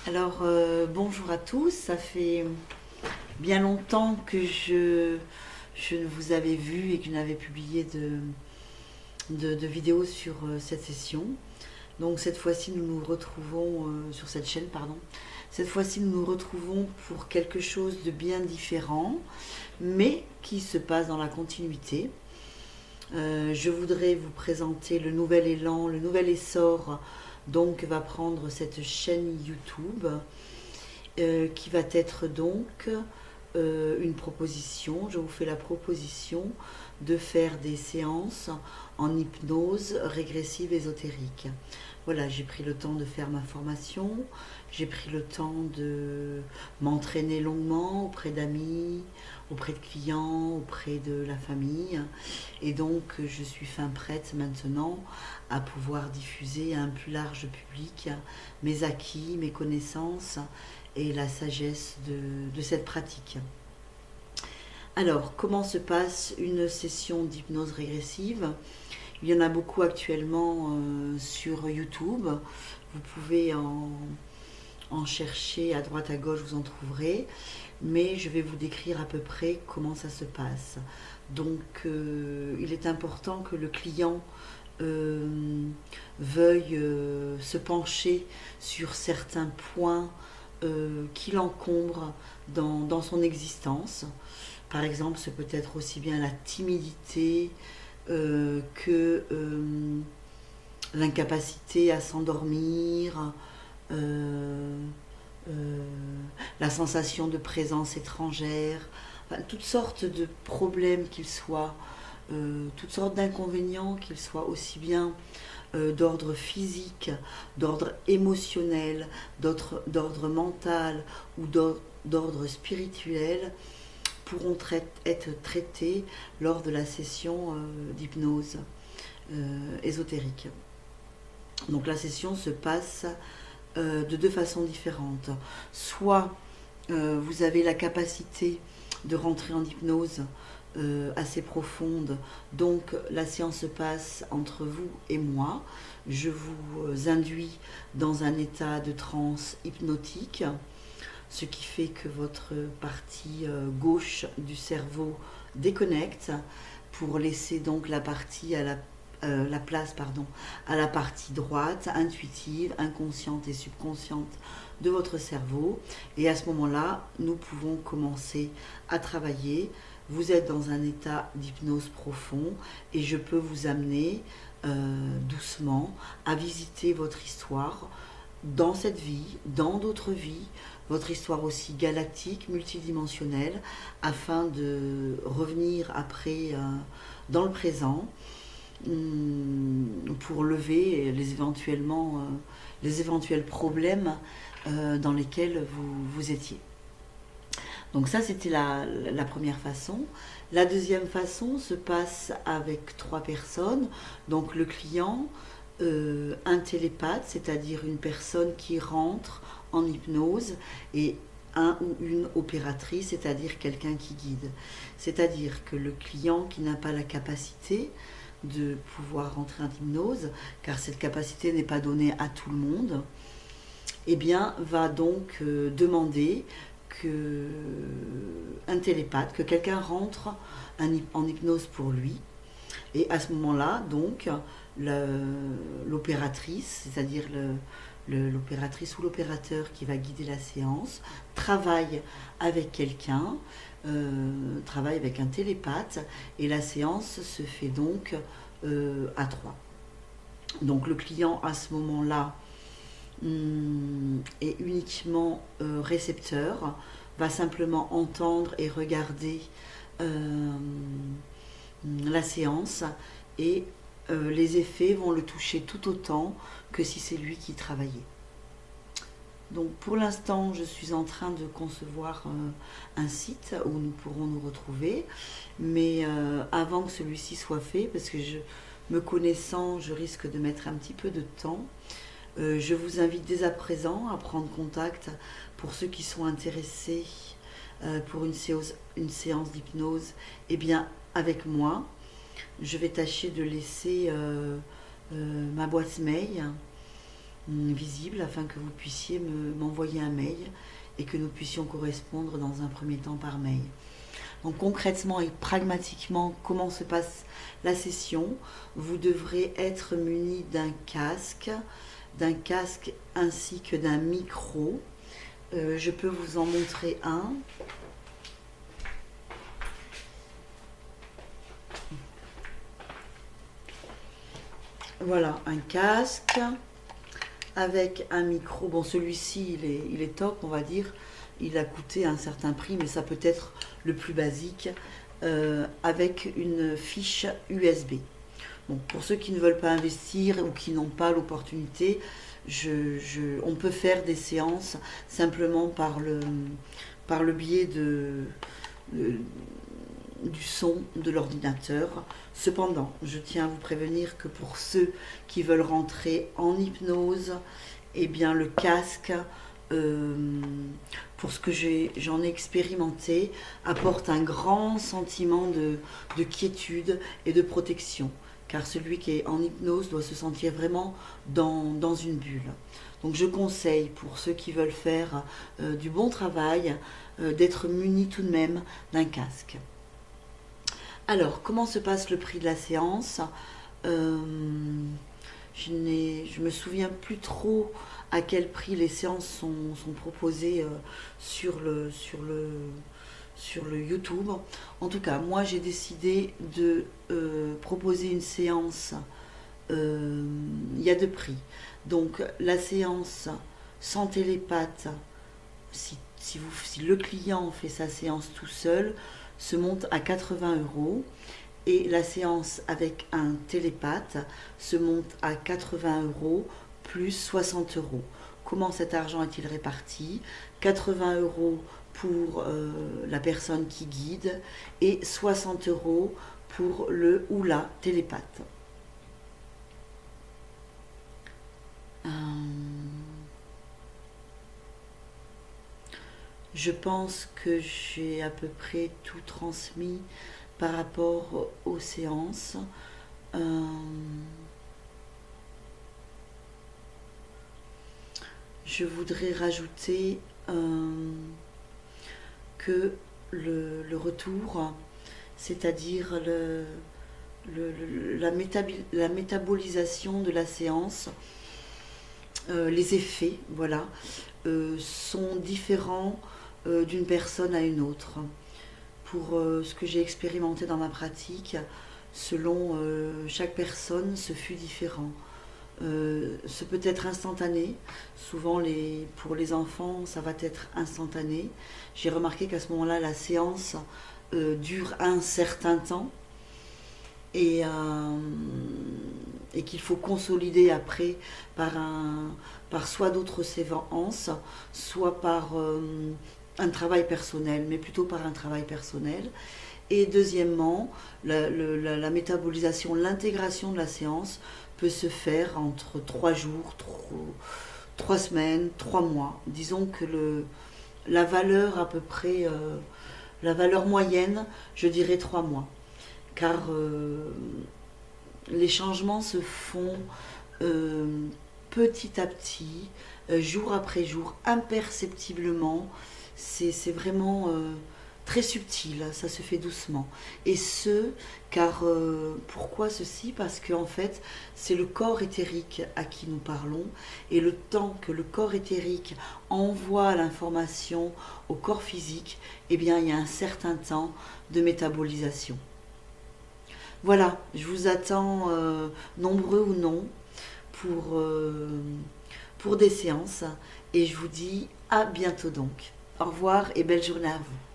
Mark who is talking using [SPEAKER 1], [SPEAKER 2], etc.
[SPEAKER 1] Alors, bonjour à tous. Ça fait bien longtemps que je ne vous avais vu et que je n'avais publié de vidéos sur cette session. Donc, cette fois-ci, nous nous retrouvons sur cette chaîne, pardon. Cette fois-ci, nous nous retrouvons pour quelque chose de bien différent, mais qui se passe dans la continuité. Je voudrais vous présenter le nouvel élan, le nouvel essor donc va prendre cette chaîne YouTube qui va être donc une proposition. Je vous fais la proposition de faire des séances en hypnose régressive ésotérique. Voilà, j'ai pris le temps de faire ma formation, j'ai pris le temps de m'entraîner longuement auprès d'amis, auprès de clients, auprès de la famille. Et donc, je suis fin prête maintenant à pouvoir diffuser à un plus large public mes acquis, mes connaissances et la sagesse de cette pratique. Alors, comment se passe une session d'hypnose régressive? Il y en a beaucoup actuellement sur YouTube. Vous pouvez en chercher à droite à gauche, vous en trouverez. Mais je vais vous décrire à peu près comment ça se passe. Donc, il est important que le client veuille se pencher sur certains points qui l'encombrent dans son existence. Par exemple, ce peut être aussi bien la timidité que l'incapacité à s'endormir, euh, la sensation de présence étrangère, enfin, toutes sortes de problèmes qu'ils soient, toutes sortes d'inconvénients qu'ils soient aussi bien d'ordre physique, d'ordre émotionnel, d'ordre mental ou d'ordre spirituel pourront être traités lors de la session d'hypnose ésotérique. Donc la session se passe de deux façons différentes. Soit vous avez la capacité de rentrer en hypnose assez profonde, donc la séance se passe entre vous et moi. Je vous induis dans un état de transe hypnotique, ce qui fait que votre partie gauche du cerveau déconnecte pour laisser donc la partie la place à la partie droite, intuitive, inconsciente et subconsciente de votre cerveau. Et à ce moment-là, nous pouvons commencer à travailler. Vous êtes dans un état d'hypnose profond et je peux vous amener doucement à visiter votre histoire dans cette vie, dans d'autres vies, votre histoire aussi galactique, multidimensionnelle, afin de revenir après dans le présent pour lever les éventuels problèmes dans lesquels vous étiez. Donc ça, c'était la première façon. La deuxième façon se passe avec trois personnes. Donc le client, un télépathe, c'est-à-dire une personne qui rentre en hypnose, et un ou une opératrice, c'est-à-dire quelqu'un qui guide. C'est-à-dire que le client qui n'a pas la capacité de pouvoir rentrer en hypnose, car cette capacité n'est pas donnée à tout le monde, eh bien, va donc demander que un télépathe, que quelqu'un rentre en hypnose pour lui. Et à ce moment-là, donc, l'opératrice, c'est-à-dire l'opératrice ou l'opérateur qui va guider la séance, travaille avec quelqu'un, travaille avec un télépathe, et la séance se fait donc à trois. Donc le client à ce moment-là est uniquement récepteur, va simplement entendre et regarder la séance, et les effets vont le toucher tout autant que si c'est lui qui travaillait. Donc pour l'instant, je suis en train de concevoir un site où nous pourrons nous retrouver, mais avant que celui-ci soit fait, parce que me connaissant, je risque de mettre un petit peu de temps, je vous invite dès à présent à prendre contact pour ceux qui sont intéressés pour une séance d'hypnose, eh bien avec moi. Je vais tâcher de laisser ma boîte mail visible afin que vous puissiez m'envoyer un mail et que nous puissions correspondre dans un premier temps par mail. Donc concrètement et pragmatiquement, comment se passe la session? Vous devrez être muni d'un casque ainsi que d'un micro. Je peux vous en montrer un. Voilà, un casque avec un micro. Bon, celui-ci, il est top, on va dire. Il a coûté un certain prix, mais ça peut être le plus basique, avec une fiche USB. Bon, pour ceux qui ne veulent pas investir ou qui n'ont pas l'opportunité, on peut faire des séances simplement par le biais du son de l'ordinateur. Cependant, je tiens à vous prévenir que pour ceux qui veulent rentrer en hypnose, eh bien le casque, pour ce que j'en ai expérimenté, apporte un grand sentiment de quiétude et de protection. Car celui qui est en hypnose doit se sentir vraiment dans une bulle. Donc je conseille pour ceux qui veulent faire du bon travail d'être munis tout de même d'un casque. Alors, comment se passe le prix de la séance? Je me souviens plus trop à quel prix les séances sont proposées sur le YouTube. En tout cas, moi j'ai décidé de proposer une séance. Il y a deux prix. Donc la séance sans télépathe, si le client fait sa séance tout seul, se monte à 80 €. Et la séance avec un télépathe se monte à 80 € plus 60 €. Comment cet argent est-il réparti? 80 € pour la personne qui guide et 60 € pour le ou la télépathe. Je pense que j'ai à peu près tout transmis par rapport aux séances. Je voudrais rajouter que le retour, c'est-à-dire la métabolisation de la séance, les effets, voilà, sont différents d'une personne à une autre. Pour ce que j'ai expérimenté dans ma pratique, selon chaque personne, ce fut différent. Ce peut être instantané. Souvent, pour les enfants, ça va être instantané. J'ai remarqué qu'à ce moment-là, la séance dure un certain temps et qu'il faut consolider après par soit d'autres séances, soit par un travail personnel, mais plutôt par un travail personnel. Et deuxièmement, la métabolisation, l'intégration de la séance peut se faire entre 3 jours, 3 semaines, 3 mois. Disons que la valeur à peu près, la valeur moyenne, je dirais 3 mois. Car les changements se font petit à petit, jour après jour, imperceptiblement. C'est vraiment très subtil, ça se fait doucement. Et car pourquoi ceci? Parce qu'en fait, c'est le corps éthérique à qui nous parlons, et le temps que le corps éthérique envoie l'information au corps physique, eh bien, il y a un certain temps de métabolisation. Voilà, je vous attends nombreux ou non pour des séances, et je vous dis à bientôt donc. Au revoir et belle journée à vous.